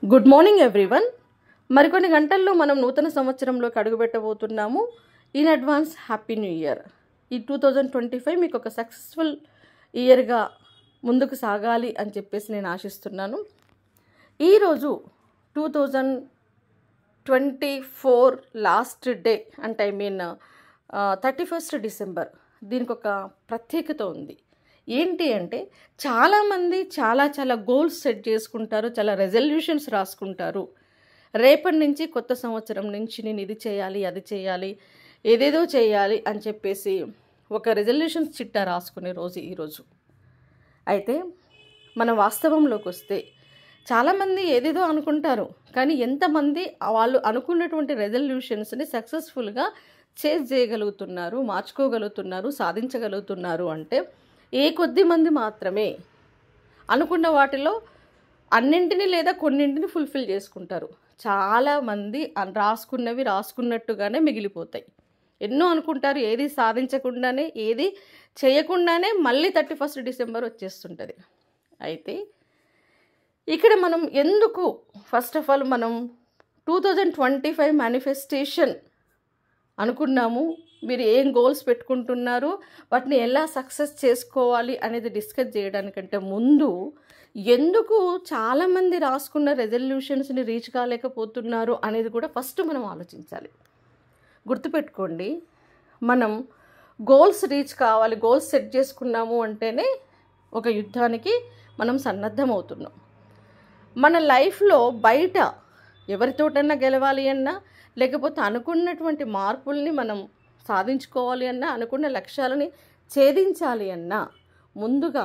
Good morning everyone. మరికొన్ని గంటల్లో మనం నూతన సంవత్సరంలోకి అడుగుపెట్టబోతున్నాము. In advance happy new year. ఈ 2025 మీకు ఒక సక్సెస్ఫుల్ ఇయర్గా ముందుకు సాగాలి అని చెప్పేసి నేను ఆశిస్తున్నాను. ఈరోజు 2024 లాస్ట్ డే అంటే 31st డిసెంబర్. దీనికి ఒక ప్రత్యేకత ఉంది. ఏంటి అంటే చాలామంది చాలా గోల్స్ సెట్ చేసుకుంటారు, చాలా రెజల్యూషన్స్ రాసుకుంటారు. రేపటి నుంచి కొత్త సంవత్సరం నుంచి నేను ఇది చేయాలి, అది చేయాలి, ఏదేదో చేయాలి అని చెప్పేసి ఒక రెజల్యూషన్స్ చిట్టా రాసుకునే రోజు ఈరోజు. అయితే మన వాస్తవంలోకి వస్తే చాలామంది ఏదేదో అనుకుంటారు, కానీ ఎంతమంది వాళ్ళు అనుకున్నటువంటి రెజల్యూషన్స్ని సక్సెస్ఫుల్గా చేజ్ చేయగలుగుతున్నారు, మార్చుకోగలుగుతున్నారు, సాధించగలుగుతున్నారు అంటే ఏ కొద్ది మంది మాత్రమే అనుకున్న వాటిలో అన్నింటినీ లేదా కొన్నింటిని ఫుల్ఫిల్ చేసుకుంటారు. చాలామంది రాసుకున్నవి రాసుకున్నట్టుగానే మిగిలిపోతాయి. ఎన్నో అనుకుంటారు, ఏది సాధించకుండానే, ఏది చేయకుండానే మళ్ళీ 31st డిసెంబర్ వచ్చేస్తుంటుంది. అయితే ఇక్కడ మనం ఎందుకు ఫస్ట్ ఆఫ్ ఆల్ మనం 2025 మేనిఫెస్టేషన్ అనుకున్నాము, మీరు ఏం గోల్స్ పెట్టుకుంటున్నారు, వాటిని ఎలా సక్సెస్ చేసుకోవాలి అనేది డిస్కస్ చేయడానికంటే ముందు ఎందుకు చాలామంది రాసుకున్న రెజల్యూషన్స్ని రీచ్ కాలేకపోతున్నారు అనేది కూడా ఫస్ట్ మనం ఆలోచించాలి. గుర్తుపెట్టుకోండి, మనం గోల్స్ రీచ్ కావాలి, గోల్స్ సెట్ చేసుకున్నాము అంటేనే ఒక యుద్ధానికి మనం సన్నద్ధమవుతున్నాం. మన లైఫ్లో బయట ఎవరితోటన్నా గెలవాలి అన్నా, లేకపోతే అనుకున్నటువంటి మార్పుల్ని మనం సాధించుకోవాలి అన్నా, అనుకున్న లక్ష్యాలని ఛేదించాలి అన్నా ముందుగా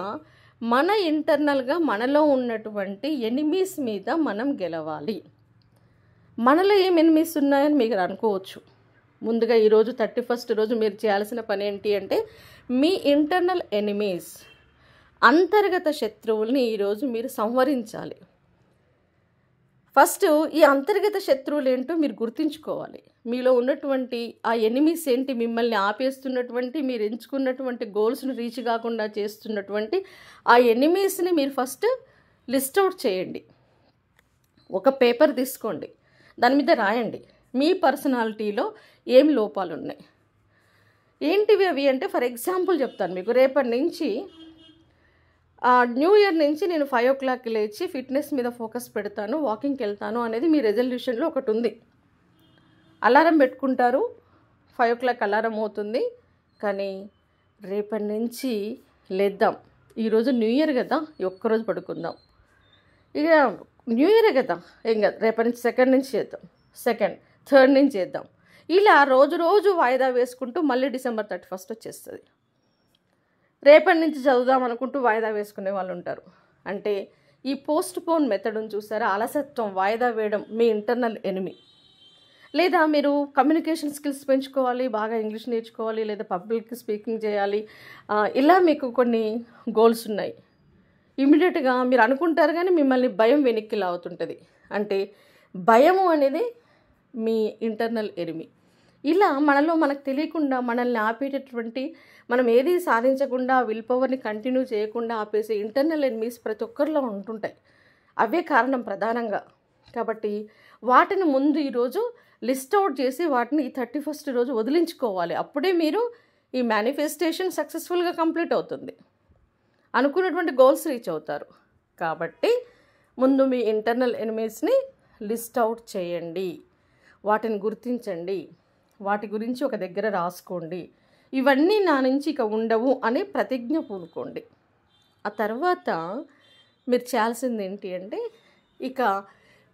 మన ఇంటర్నల్గా మనలో ఉన్నటువంటి ఎనిమీస్ మీద మనం గెలవాలి. మనలో ఏం ఎనిమీస్ ఉన్నాయని మీరు అనుకోవచ్చు. ముందుగా ఈరోజు 31st రోజు మీరు చేయాల్సిన పని ఏంటి అంటే మీ ఇంటర్నల్ ఎనిమీస్, అంతర్గత శత్రువుల్ని ఈరోజు మీరు సంహరించాలి. ఫస్ట్ ఈ అంతర్గత శత్రువులు ఏంటో మీరు గుర్తుంచుకోవాలి. మీలో ఉన్నటువంటి ఆ ఎనిమీస్ ఏంటి, మిమ్మల్ని ఆపేస్తున్నటువంటి, మీరు ఎంచుకున్నటువంటి గోల్స్ని రీచ్ కాకుండా చేస్తున్నటువంటి ఆ ఎనిమీస్ని మీరు ఫస్ట్ లిస్ట్ అవుట్ చేయండి. ఒక పేపర్ తీసుకోండి, దాని మీద రాయండి మీ పర్సనాలిటీలో ఏం లోపాలు ఉన్నాయి, ఏంటివి అవి అంటే. ఫర్ ఎగ్జాంపుల్ చెప్తాను మీకు. రేపటి నుంచి న్యూ ఇయర్ నుంచి నేను 5 o'clock లేచి ఫిట్నెస్ మీద ఫోకస్ పెడతాను, వాకింగ్కి వెళ్తాను అనేది మీ రెజల్యూషన్లో ఒకటి ఉంది. అలారం పెట్టుకుంటారు, 5 o'clock అలారం అవుతుంది, కానీ రేపటి నుంచి లేద్దాం, ఈరోజు న్యూ ఇయర్ కదా, ఒక్కరోజు పడుకుందాం, ఇక న్యూ ఇయరే కదా, ఏం కదా, రేపటి నుంచి 2nd నుంచి చేద్దాం, 2nd 3rd నుంచి చేద్దాం. ఇలా రోజు వాయిదా వేసుకుంటూ మళ్ళీ December 31st వచ్చేస్తుంది. రేపటి నుంచి చదువుదాం అనుకుంటూ వాయిదా వేసుకునే వాళ్ళు ఉంటారు. అంటే ఈ పోస్ట్ పోన్ మెథడ్ని చూసారా, అలసత్వం, వాయిదా వేయడం మీ ఇంటర్నల్ ఎనిమి. లేదా మీరు కమ్యూనికేషన్ స్కిల్స్ పెంచుకోవాలి, బాగా ఇంగ్లీష్ నేర్చుకోవాలి, లేదా పబ్లిక్ స్పీకింగ్ చేయాలి, ఇలా మీకు కొన్ని గోల్స్ ఉన్నాయి. ఇమీడియట్గా మీరు అనుకుంటారు, కానీ మిమ్మల్ని భయం వెనక్కి లాగుతుంటుంది. అంటే భయము అనేది మీ ఇంటర్నల్ ఎనిమి. ఇలా మనకు తెలియకుండా మనల్ని ఆపేటటువంటి, మనం ఏది సాధించకుండా విల్ పవర్ని కంటిన్యూ చేయకుండా ఆపేసే ఇంటర్నల్ ఎనిమీస్ ప్రతి ఒక్కరిలో ఉంటుంటాయి. అవే కారణం ప్రధానంగా. కాబట్టి వాటిని ముందు ఈరోజు లిస్ట్ అవుట్ చేసి వాటిని ఈ 31st రోజు వదిలించుకోవాలి. అప్పుడే మీరు ఈ మేనిఫెస్టేషన్ సక్సెస్ఫుల్గా కంప్లీట్ అవుతుంది, అనుకున్నటువంటి గోల్స్ రీచ్ అవుతారు. కాబట్టి ముందు మీ ఇంటర్నల్ ఎనిమీస్ని లిస్ట్ అవుట్ చేయండి, వాటిని గుర్తించండి, వాటి గురించి ఒక దగ్గర రాసుకోండి. ఇవన్నీ నా నుంచి ఇక ఉండవు అనే ప్రతిజ్ఞ పూనుకోండి. ఆ తర్వాత మీరు చేయాల్సింది ఏంటి అంటే, ఇక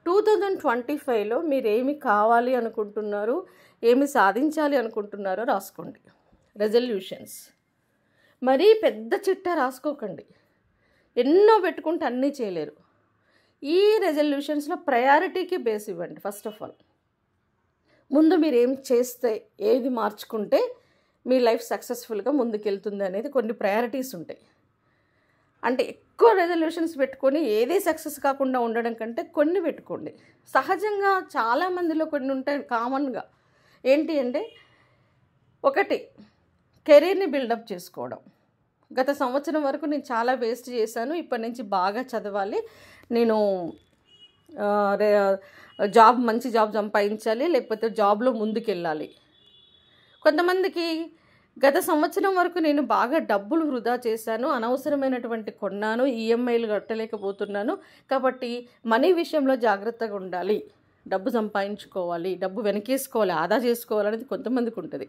2025లో మీరు ఏమి కావాలి అనుకుంటున్నారు, ఏమి సాధించాలి అనుకుంటున్నారో రాసుకోండి. రెజల్యూషన్స్ మరీ పెద్ద చిట్టా రాసుకోకండి, ఎన్నో పెట్టుకుంటే అన్నీ చేయలేరు. ఈ రెజల్యూషన్స్లో ప్రయారిటీకి బేస్ ఇవ్వండి. ఫస్ట్ ఆఫ్ ఆల్ ముందు మీరు ఏం చేస్తే, ఏది మార్చుకుంటే మీ లైఫ్ సక్సెస్ఫుల్గా ముందుకెళ్తుంది అనేది కొన్ని ప్రయారిటీస్ ఉంటాయి. అంటే ఎక్కువ రెజల్యూషన్స్ పెట్టుకొని ఏది సక్సెస్ కాకుండా ఉండడం కంటే కొన్ని పెట్టుకోండి. సహజంగా చాలామందిలో కొన్ని ఉంటాయి కామన్గా. ఏంటి అంటే, ఒకటి కెరీర్ని బిల్డప్ చేసుకోవడం. గత సంవత్సరం వరకు నేను చాలా వేస్ట్ చేశాను, ఇప్పటి నుంచి బాగా చదవాలి, నేను మంచి జాబ్ సంపాదించాలి, లేకపోతే జాబ్లో ముందుకెళ్ళాలి. కొంతమందికి గత సంవత్సరం వరకు నేను బాగా డబ్బులు వృధా చేశాను, అనవసరమైనటువంటి కొన్నాను, ఈఎంఐలు కట్టలేకపోతున్నాను, కాబట్టి మనీ విషయంలో జాగ్రత్తగా ఉండాలి, డబ్బు సంపాదించుకోవాలి, డబ్బు వెనకేసుకోవాలి, ఆదా చేసుకోవాలనేది కొంతమందికి ఉంటుంది.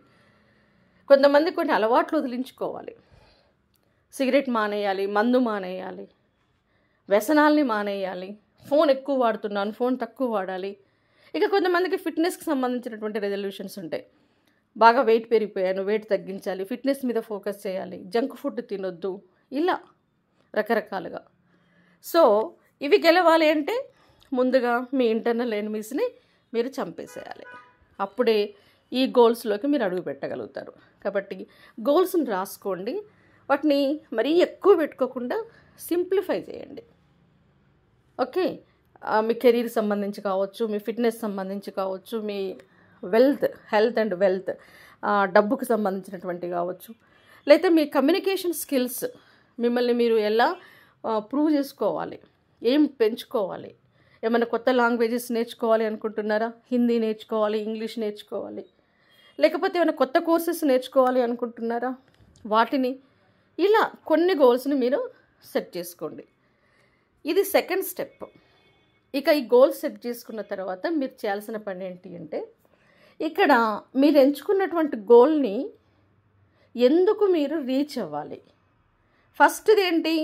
కొంతమంది కొన్ని అలవాట్లు వదిలించుకోవాలి. సిగరెట్ మానేయాలి, మందు మానేయాలి, వ్యసనాల్ని మానేయాలి, ఫోన్ ఎక్కువ వాడుతున్నాను, ఫోన్ తక్కువ వాడాలి. ఇక కొంతమందికి ఫిట్నెస్కి సంబంధించినటువంటి రెజల్యూషన్స్ ఉంటాయి. బాగా వెయిట్ పెరిగిపోయాను, వెయిట్ తగ్గించాలి, ఫిట్నెస్ మీద ఫోకస్ చేయాలి, జంక్ ఫుడ్ తినొద్దు, ఇలా రకరకాలుగా. సో ఇవి గెలవాలి అంటే ముందుగా మీ ఇంటర్నల్ ఎనిమీస్ని మీరు చంపేసేయాలి. అప్పుడే ఈ గోల్స్లోకి మీరు అడుగు పెట్టగలుగుతారు. కాబట్టి గోల్స్ని రాసుకోండి, వాటిని మరీ ఎక్కువ పెట్టుకోకుండా సింప్లిఫై చేయండి. ఓకే, మీ కెరీర్ సంబంధించి కావచ్చు, మీ ఫిట్నెస్ సంబంధించి కావచ్చు, మీ హెల్త్ అండ్ వెల్త్, డబ్బుకు సంబంధించినటువంటి కావచ్చు, లేకపోతే మీ కమ్యూనికేషన్ స్కిల్స్, మిమ్మల్ని మీరు ఎలా ప్రూవ్ చేసుకోవాలి, ఏం పెంచుకోవాలి, ఏమైనా కొత్త లాంగ్వేజెస్ నేర్చుకోవాలి అనుకుంటున్నారా, హిందీ నేర్చుకోవాలి, ఇంగ్లీష్ నేర్చుకోవాలి, లేకపోతే ఏమైనా కొత్త కోర్సెస్ నేర్చుకోవాలి అనుకుంటున్నారా, వాటిని ఇలా కొన్ని గోల్స్ని మీరు సెట్ చేసుకోండి. ఇది సెకండ్ స్టెప్. ఇక ఈ గోల్స్ సెట్ చేసుకున్న తర్వాత మీరు చేయాల్సిన పని ఏంటి అంటే, ఇక్కడ మీరు ఎంచుకున్నటువంటి గోల్ని ఎందుకు మీరు రీచ్ అవ్వాలి. ఫస్ట్ది ఏంటి,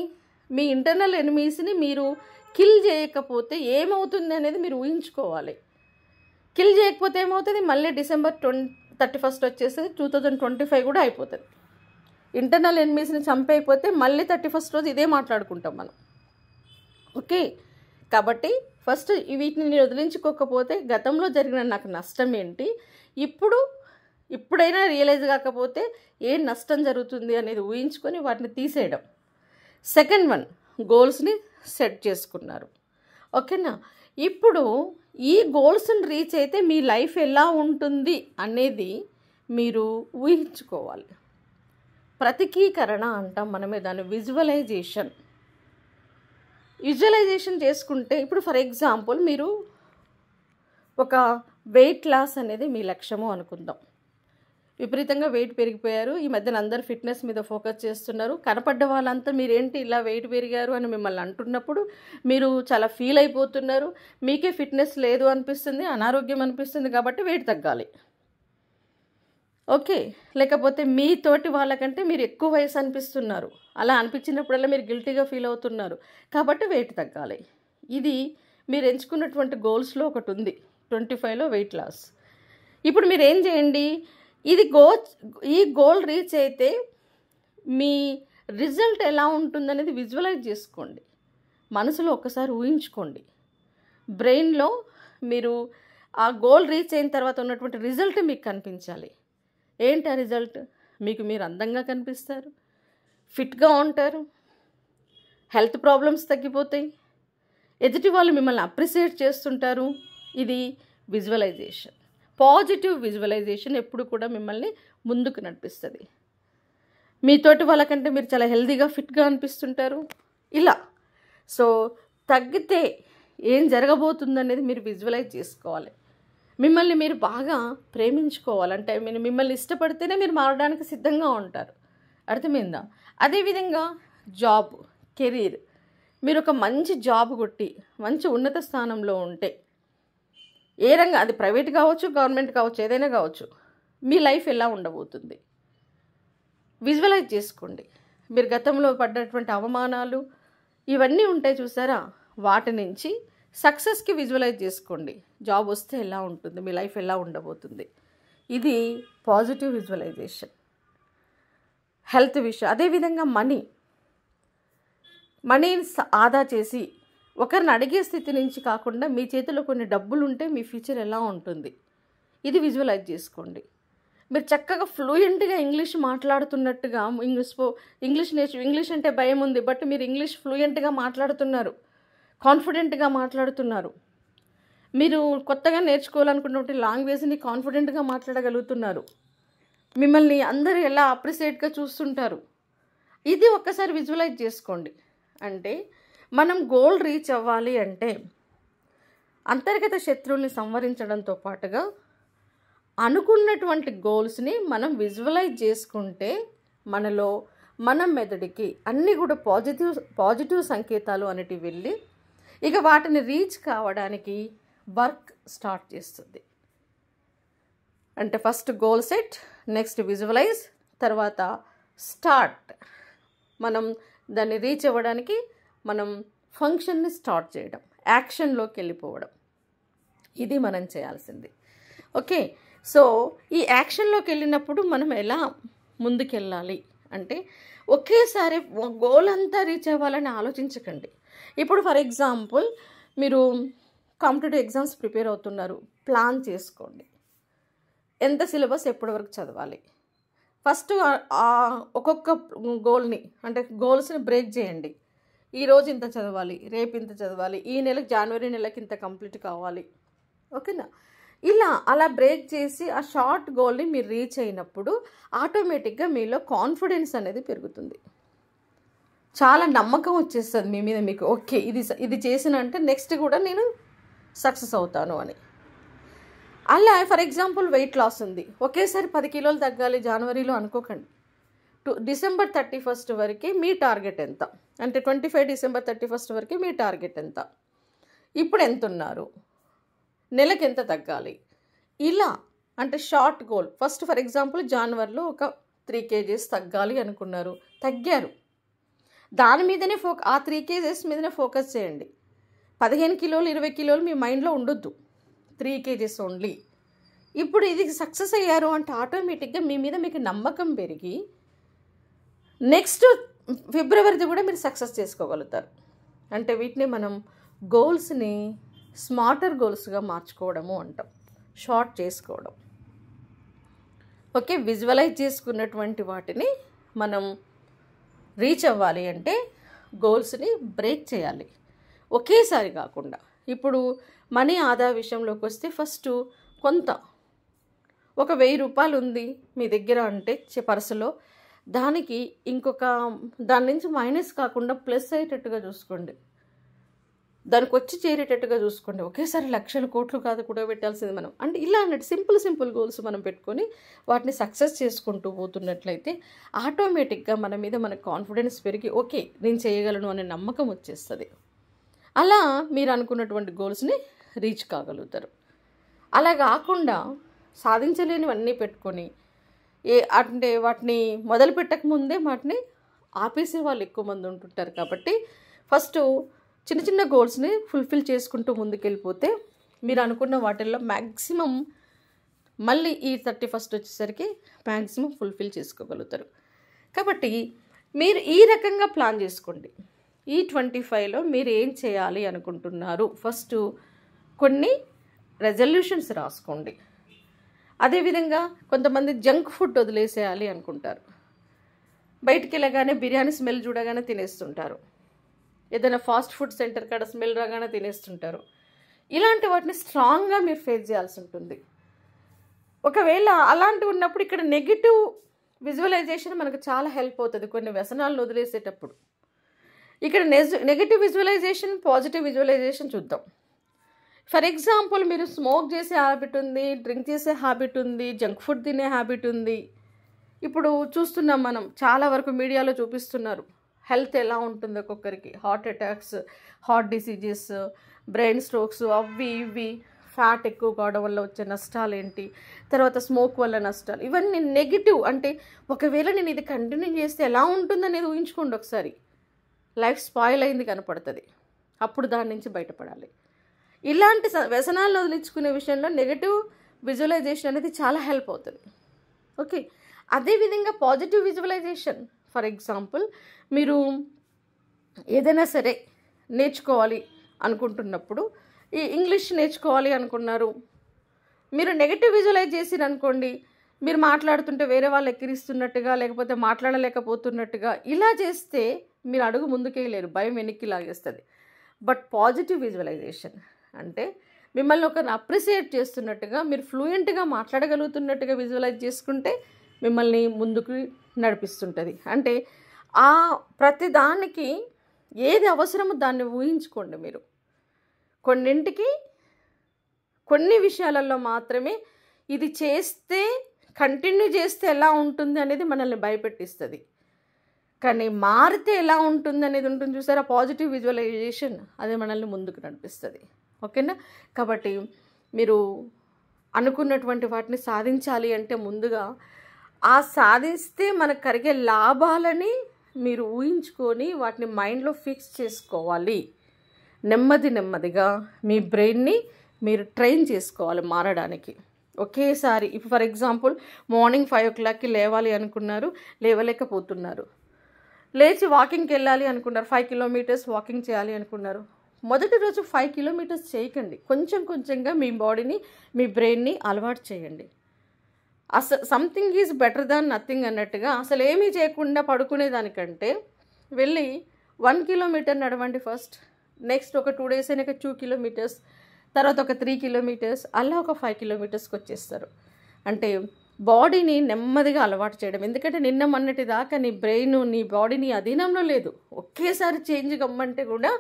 మీ ఇంటర్నల్ ఎనిమీస్ని మీరు కిల్ చేయకపోతే ఏమవుతుంది అనేది మీరు ఊహించుకోవాలి. కిల్ చేయకపోతే ఏమవుతుంది, మళ్ళీ December 31 వచ్చేసి 2025 కూడా అయిపోతుంది. ఇంటర్నల్ ఎనిమీస్ని చంపైపోతే మళ్ళీ 31 రోజు ఇదే మాట్లాడుకుంటాం మనం. ఓకే, కాబట్టి ఫస్ట్ వీటిని నేను వదిలించుకోకపోతే గతంలో జరిగిన నాకు నష్టం ఏంటి, ఇప్పుడైనా రియలైజ్ కాకపోతే ఏ నష్టం జరుగుతుంది అనేది ఊహించుకొని వాటిని తీసేయడం. సెకండ్ వన్, గోల్స్ని సెట్ చేసుకున్నారు. ఓకేనా, ఇప్పుడు ఈ గోల్స్ని రీచ్ అయితే మీ లైఫ్ ఎలా ఉంటుంది అనేది మీరు ఊహించుకోవాలి. ప్రతికీకరణ అంటాం మనమే దాన్ని, విజువలైజేషన్ చేసుకుంటే, ఇప్పుడు ఫర్ ఎగ్జాంపుల్ మీరు ఒక వెయిట్ లాస్ అనేది మీ లక్ష్యము అనుకుందాం. విపరీతంగా వెయిట్ పెరిగిపోయారు, ఈ మధ్యన అందరూ ఫిట్నెస్ మీద ఫోకస్ చేస్తున్నారు, కనపడ్డ వాళ్ళంతా మీరేంటి ఇలా వెయిట్ పెరిగారు అని మిమ్మల్ని అంటున్నప్పుడు మీరు చాలా ఫీల్ అయిపోతున్నారు, మీకే ఫిట్నెస్ లేదు అనిపిస్తుంది, అనారోగ్యం అనిపిస్తుంది, కాబట్టి వెయిట్ తగ్గాలి. ఓకే, లేకపోతే మీ తోటి వాళ్ళకంటే మీరు ఎక్కువ వయసు అనిపిస్తున్నారు, అలా అనిపించినప్పుడల్లా మీరు గిల్టీగా ఫీల్ అవుతున్నారు, కాబట్టి వెయిట్ తగ్గాలి. ఇది మీరు ఎంచుకున్నటువంటి గోల్స్లో ఒకటి ఉంది, 25లో వెయిట్ లాస్. ఇప్పుడు మీరు ఏం చేయండి, ఈ గోల్ రీచ్ అయితే మీ రిజల్ట్ ఎలా ఉంటుందనేది విజువలైజ్ చేసుకోండి, మనసులో ఒక్కసారి ఊహించుకోండి. బ్రెయిన్లో మీరు ఆ గోల్ రీచ్ అయిన తర్వాత ఉన్నటువంటి రిజల్ట్ మీకు కనిపించాలి. ఏంటి ఆ రిజల్ట్, మీకు మీరు అందంగా కనిపిస్తారు, ఫిట్గా ఉంటారు, హెల్త్ ప్రాబ్లమ్స్ తగ్గిపోతాయి, ఎదుటి వాళ్ళు మిమ్మల్ని అప్రిషియేట్ చేస్తుంటారు. ఇది విజువలైజేషన్. పాజిటివ్ విజువలైజేషన్ ఎప్పుడు కూడా మిమ్మల్ని ముందుకు నడిపిస్తుంది. మీతోటి వాళ్ళకంటే మీరు చాలా హెల్తీగా ఫిట్గా అనిపిస్తుంటారు, ఇలా. సో తగ్గితే ఏం జరగబోతుందనేది మీరు విజువలైజ్ చేసుకోవాలి. మిమ్మల్ని మీరు బాగా ప్రేమించుకోవాలంటే, మిమ్మల్ని ఇష్టపడితేనే మీరు మారడానికి సిద్ధంగా ఉంటారు. అర్థమైందా? అదేవిధంగా జాబ్, కెరీర్, మీరు ఒక మంచి జాబ్ కొట్టి మంచి ఉన్నత స్థానంలో ఉంటే, ఏ రంగం అది, ప్రైవేట్ కావచ్చు, గవర్నమెంట్ కావచ్చు, ఏదైనా కావచ్చు, మీ లైఫ్ ఎలా ఉండబోతుంది విజువలైజ్ చేసుకోండి. మీరు గతంలో పడ్డటువంటి అవమానాలు ఇవన్నీ ఉంటాయి చూసారా, వాటి నుంచి సక్సెస్కి విజువలైజ్ చేసుకోండి. జాబ్ వస్తే ఎలా ఉంటుంది, మీ లైఫ్ ఎలా ఉండబోతుంది. ఇది పాజిటివ్ విజువలైజేషన్. హెల్త్ విషయం అదేవిధంగా మనీని ఆదా చేసి ఒకరిని అడిగే స్థితి నుంచి కాకుండా మీ చేతిలో కొన్ని డబ్బులు ఉంటే మీ ఫ్యూచర్ ఎలా ఉంటుంది, ఇది విజువలైజ్ చేసుకోండి. మీరు చక్కగా ఫ్లూయెంట్గా ఇంగ్లీష్ మాట్లాడుతున్నట్టుగా, ఇంగ్లీష్ అంటే భయం ఉంది, బట్ మీరు ఇంగ్లీష్ ఫ్లూయెంట్గా మాట్లాడుతున్నారు, కాన్ఫిడెంట్గా మాట్లాడుతున్నారు. మీరు కొత్తగా నేర్చుకోవాలనుకున్నటువంటి లాంగ్వేజ్ని కాన్ఫిడెంట్గా మాట్లాడగలుగుతున్నారు. మిమ్మల్ని అందరూ ఎలా అప్రిషియేట్గా చూస్తుంటారు. ఇది ఒక్కసారి విజువలైజ్ చేసుకోండి. అంటే మనం గోల్ రీచ్ అవ్వాలి అంటే అంతర్గత శత్రువుల్ని సంవరించడంతో పాటుగా అనుకున్నటువంటి గోల్స్ని మనం విజువలైజ్ చేసుకుంటే మనలో మన మెదడుకి అన్నీ కూడా పాజిటివ్ సంకేతాలు అనేటివి వెళ్ళి ఇక వాటిని రీచ్ కావడానికి వర్క్ స్టార్ట్ చేస్తుంది. అంటే first goal set, next visualise, తర్వాత స్టార్ట్. మనం దాన్ని రీచ్ అవ్వడానికి మనం ఫంక్షన్ని స్టార్ట్ చేయడం, యాక్షన్లోకి వెళ్ళిపోవడం, ఇది మనం చేయాల్సింది. ఓకే, సో ఈ యాక్షన్లోకి వెళ్ళినప్పుడు మనం ఎలా ముందుకెళ్ళాలి అంటే ఒకేసారి గోల్ అంతా రీచ్ అవ్వాలని ఆలోచించకండి. ఇప్పుడు ఫర్ ఎగ్జాంపుల్ మీరు కాంపిటేటివ్ ఎగ్జామ్స్ ప్రిపేర్ అవుతున్నారు, ప్లాన్ చేసుకోండి. ఎంత సిలబస్ ఎప్పటి వరకు చదవాలి, ఫస్ట్ ఒక్కొక్క గోల్ని అంటే గోల్స్ని బ్రేక్ చేయండి. ఈరోజు ఇంత చదవాలి, రేపు ఇంత చదవాలి, ఈ నెలకు జనవరి నెలకి ఇంత కంప్లీట్ కావాలి. ఓకేనా? అలా బ్రేక్ చేసి ఆ షార్ట్ గోల్ని మీరు రీచ్ అయినప్పుడు ఆటోమేటిక్గా మీలో కాన్ఫిడెన్స్ అనేది పెరుగుతుంది. చాలా నమ్మకం వచ్చేస్తుంది మీ మీద మీకు. ఓకే, ఇది చేసిన అంటే నెక్స్ట్ కూడా నేను సక్సెస్ అవుతాను అని. అలా ఫర్ ఎగ్జాంపుల్ వెయిట్ లాస్ ఉంది, ఒకేసారి 10 కిలోలు తగ్గాలి జనవరిలో అనుకోకండి. డిసెంబర్ 31 వరకు మీ టార్గెట్ ఎంత, అంటే 25 డిసెంబర్ 31 వరకు మీ టార్గెట్ ఎంత, ఇప్పుడు ఎంత ఉన్నారు, నెలకి ఎంత తగ్గాలి, ఇలా అంటే short goal. First for example జనవరిలో ఒక 3 kgs తగ్గాలి అనుకున్నారు, తగ్గారు, దాని మీదనే ఆ 3 kgs మీదనే ఫోకస్ చేయండి. 15 కిలోలు 20 కిలోలు మీ మైండ్లో ఉండొద్దు, 3 kgs ఓన్లీ. ఇప్పుడు ఇది సక్సెస్ అయ్యారు అంటే ఆటోమేటిక్గా మీ మీద మీకు నమ్మకం పెరిగి నెక్స్ట్ ఫిబ్రవరిది కూడా మీరు సక్సెస్ చేసుకోగలుగుతారు. అంటే వీటిని మనం గోల్స్ని స్మార్టర్ గోల్స్గా మార్చుకోవడము అంటాం, షార్ట్ చేసుకోవడం. ఓకే, విజువలైజ్ చేసుకున్నటువంటి వాటిని మనం రీచ్ అవ్వాలి అంటే గోల్స్ని బ్రేక్ చేయాలి, ఒకేసారి కాకుండా. ఇప్పుడు మనీ ఆదా విషయంలోకి వస్తే ఫస్ట్ కొంత ఒక 1000 రూపాయలు ఉంది మీ దగ్గర అంటే పర్సులో, దానికి దాని నుంచి మైనస్ కాకుండా ప్లస్ అయ్యేటట్టుగా చూసుకోండి, దానికి వచ్చి చేరేటట్టుగా చూసుకోండి. ఒకేసారి లక్షలు కోట్లు కాదు కూడా పెట్టాల్సింది మనం. అంటే ఇలా అన్నట్టు సింపుల్ గోల్స్ మనం పెట్టుకొని వాటిని సక్సెస్ చేసుకుంటూ పోతున్నట్లయితే ఆటోమేటిక్గా మన మీద మనకు కాన్ఫిడెన్స్ పెరిగి ఓకే నేను చేయగలను అనే నమ్మకం వచ్చేస్తుంది. అలా మీరు అనుకున్నటువంటి గోల్స్ని రీచ్ కాగలుగుతారు. అలా కాకుండా సాధించలేనివన్నీ పెట్టుకొని అంటే వాటిని మొదలు పెట్టకముందే వాటిని ఆపేసే వాళ్ళు ఎక్కువ మంది ఉంటుంటారు. కాబట్టి ఫస్ట్ చిన్న గోల్స్ని ఫుల్ఫిల్ చేసుకుంటూ ముందుకెళ్ళిపోతే మీరు అనుకున్న వాటిల్లో మ్యాక్సిమం మళ్ళీ ఈ 31 వచ్చేసరికి మ్యాక్సిమం ఫుల్ఫిల్ చేసుకోగలుగుతారు. కాబట్టి మీరు ఈ రకంగా ప్లాన్ చేసుకోండి. ఈ 25లో మీరు ఏం చేయాలి అనుకుంటున్నారు, ఫస్ట్ కొన్ని రెజల్యూషన్స్ రాసుకోండి. అదేవిధంగా కొంతమంది జంక్ ఫుడ్ వదిలేసేయాలి అనుకుంటారు, బయటికి వెళ్ళగానే బిర్యానీ స్మెల్ చూడగానే తినేస్తుంటారు, ఏదైనా ఫాస్ట్ ఫుడ్ సెంటర్ కాడ స్మెల్ రాగానే తినేస్తుంటారు. ఇలాంటి వాటిని స్ట్రాంగ్గా మీరు ఫేస్ చేయాల్సి ఉంటుంది. ఒకవేళ అలాంటివి ఉన్నప్పుడు ఇక్కడ నెగిటివ్ విజువలైజేషన్ మనకు చాలా హెల్ప్ అవుతుంది కొన్ని వ్యసనాలను వదిలేసేటప్పుడు. ఇక్కడ నెగిటివ్ విజువలైజేషన్, పాజిటివ్ విజువలైజేషన్ చూద్దాం. ఫర్ ఎగ్జాంపుల్ మీరు స్మోక్ చేసే హ్యాబిట్ ఉంది, డ్రింక్ చేసే హ్యాబిట్ ఉంది, జంక్ ఫుడ్ తినే హ్యాబిట్ ఉంది. ఇప్పుడు చూస్తున్నాం మనం, చాలా వరకు మీడియాలో చూపిస్తున్నారు హెల్త్ ఎలా ఉంటుంది ఒక్కొక్కరికి, heart attacks, heart diseases, brain strokes, అవి ఇవి, ఫ్యాట్ ఎక్కువ కావడం వల్ల వచ్చే నష్టాలు ఏంటి, తర్వాత స్మోక్ వల్ల నష్టాలు, ఇవన్నీ నెగిటివ్. అంటే ఒకవేళ నేను ఇది కంటిన్యూ చేస్తే ఎలా ఉంటుందనేది ఊహించుకోండి ఒకసారి. లైఫ్ స్పాయిల్ అయింది కనపడుతుంది, అప్పుడు దాని నుంచి బయటపడాలి. ఇలాంటి వ్యసనాలను వదిలించుకునే విషయంలో నెగటివ్ విజువలైజేషన్ అనేది చాలా హెల్ప్ అవుతుంది. ఓకే, అదేవిధంగా పాజిటివ్ విజువలైజేషన్, ఫర్ ఎగ్జాంపుల్ మీరు ఏదైనా సరే నేర్చుకోవాలి అనుకుంటున్నప్పుడు, ఈ ఇంగ్లీష్ నేర్చుకోవాలి అనుకున్నారు, మీరు నెగటివ్ విజువలైజ్ చేసిరు అనుకోండి, మీరు మాట్లాడుతుంటే వేరే వాళ్ళు ఎక్కిరిస్తున్నట్టుగా, లేకపోతే మాట్లాడలేకపోతున్నట్టుగా, ఇలా చేస్తే మీరు అడుగు ముందుకేయలేరు, భయం వెనక్కి లాగేస్తుంది. బట్ పాజిటివ్ విజువలైజేషన్ అంటే మిమ్మల్ని ఒకరిని అప్రిషియేట్ చేస్తున్నట్టుగా, మీరు ఫ్లూయెంట్గా మాట్లాడగలుగుతున్నట్టుగా విజువలైజ్ చేసుకుంటే మిమ్మల్ని ముందుకు నడిపిస్తుంటుంది. అంటే ఆ ప్రతి దానికి ఏది అవసరమో దాన్ని ఊహించుకోండి. మీరు కొన్నింటికి కొన్ని విషయాలలో మాత్రమే ఇది చేస్తే కంటిన్యూ చేస్తే ఎలా ఉంటుంది అనేది మనల్ని భయపెట్టిస్తుంది. కానీ మారితే ఎలా ఉంటుంది అనేది ఉంటుంది చూసారా, పాజిటివ్ విజువలైజేషన్, అది మనల్ని ముందుకు నడిపిస్తుంది. ఓకేనా? కాబట్టి మీరు అనుకున్నటువంటి వాటిని సాధించాలి అంటే ముందుగా ఆ సాధిస్తే మనకు కలిగే లాభాలని మీరు ఊహించుకొని వాటిని మైండ్లో ఫిక్స్ చేసుకోవాలి. నెమ్మదిగా మీ బ్రెయిన్ని మీరు ట్రైన్ చేసుకోవాలి మారడానికి. ఒకేసారి ఇప్పుడు ఫర్ ఎగ్జాంపుల్ మార్నింగ్ 5 o'clockకి లేవాలి అనుకున్నారు, లేవలేకపోతున్నారు. లేచి వాకింగ్కి వెళ్ళాలి అనుకున్నారు, 5 kilometers వాకింగ్ చేయాలి అనుకున్నారు. మొదటి రోజు 5 kilometers చేయకండి, కొంచెంగా మీ బాడీని మీ బ్రెయిన్ని అలవాటు చేయండి. Something is better than nothing అన్నట్టుగా అసలు ఏమీ చేయకుండా పడుకునేదానికంటే వెళ్ళి 1 kilometer నడవండి ఫస్ట్. నెక్స్ట్ ఒక 2 days అయినాక 2 kilometers, తర్వాత ఒక 3 kilometers, అలా ఒక 5 kilometersకి వచ్చేస్తారు. అంటే బాడీని నెమ్మదిగా అలవాటు చేయడం. ఎందుకంటే నిన్న మొన్నటి దాకా నీ బ్రెయిన్ నీ బాడీని అధీనంలో లేదు. ఒకేసారి చేంజ్ కమ్మంటే కూడా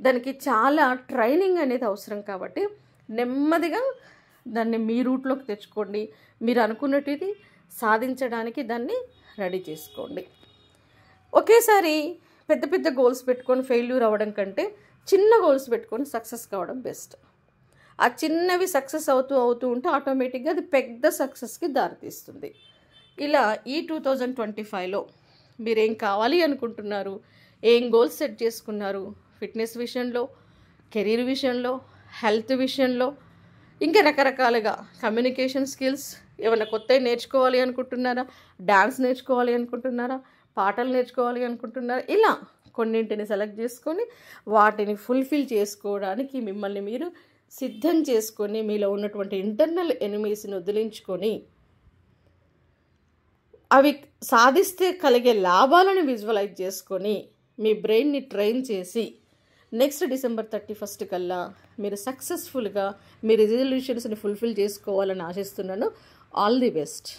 దానికి చాలా ట్రైనింగ్ అనేది అవసరం. కాబట్టి నెమ్మదిగా దాన్ని మీ రూట్లోకి తెచ్చుకోండి. మీరు అనుకున్నట్టుది సాధించడానికి దాన్ని రెడీ చేసుకోండి. ఒకేసారి పెద్ద గోల్స్ పెట్టుకొని ఫెయిల్యూర్ అవ్వడం కంటే చిన్న గోల్స్ పెట్టుకొని సక్సెస్ కావడం బెస్ట్. ఆ చిన్నవి సక్సెస్ అవుతూ ఉంటే ఆటోమేటిక్గా అది పెద్ద సక్సెస్కి దారితీస్తుంది. ఇలా ఈ 2025లో మీరేం కావాలి అనుకుంటున్నారు, ఏం గోల్స్ సెట్ చేసుకున్నారు, ఫిట్నెస్ విషయంలో, కెరీర్ విషయంలో, హెల్త్ విషయంలో, ఇంకా రకరకాలుగా కమ్యూనికేషన్ స్కిల్స్ ఏమైనా కొత్తవి నేర్చుకోవాలి అనుకుంటున్నారా, డ్యాన్స్ నేర్చుకోవాలి అనుకుంటున్నారా, పాటలు నేర్చుకోవాలి అనుకుంటున్నారా, ఇలా కొన్నింటిని సెలెక్ట్ చేసుకొని వాటిని ఫుల్ఫిల్ చేసుకోవడానికి మిమ్మల్ని మీరు సిద్ధం చేసుకొని మీలో ఉన్నటువంటి ఇంటర్నల్ ఎనిమీస్ని వదిలించుకొని అవి సాధిస్తే కలిగే లాభాలను విజువలైజ్ చేసుకొని మీ బ్రెయిన్ని ట్రైన్ చేసి నెక్స్ట్ December 31 కల్లా మీరు సక్సెస్ఫుల్గా మీ రిజల్యూషన్స్ని ఫుల్ఫిల్ చేసుకోవాలని ఆశిస్తున్నాను. All the best.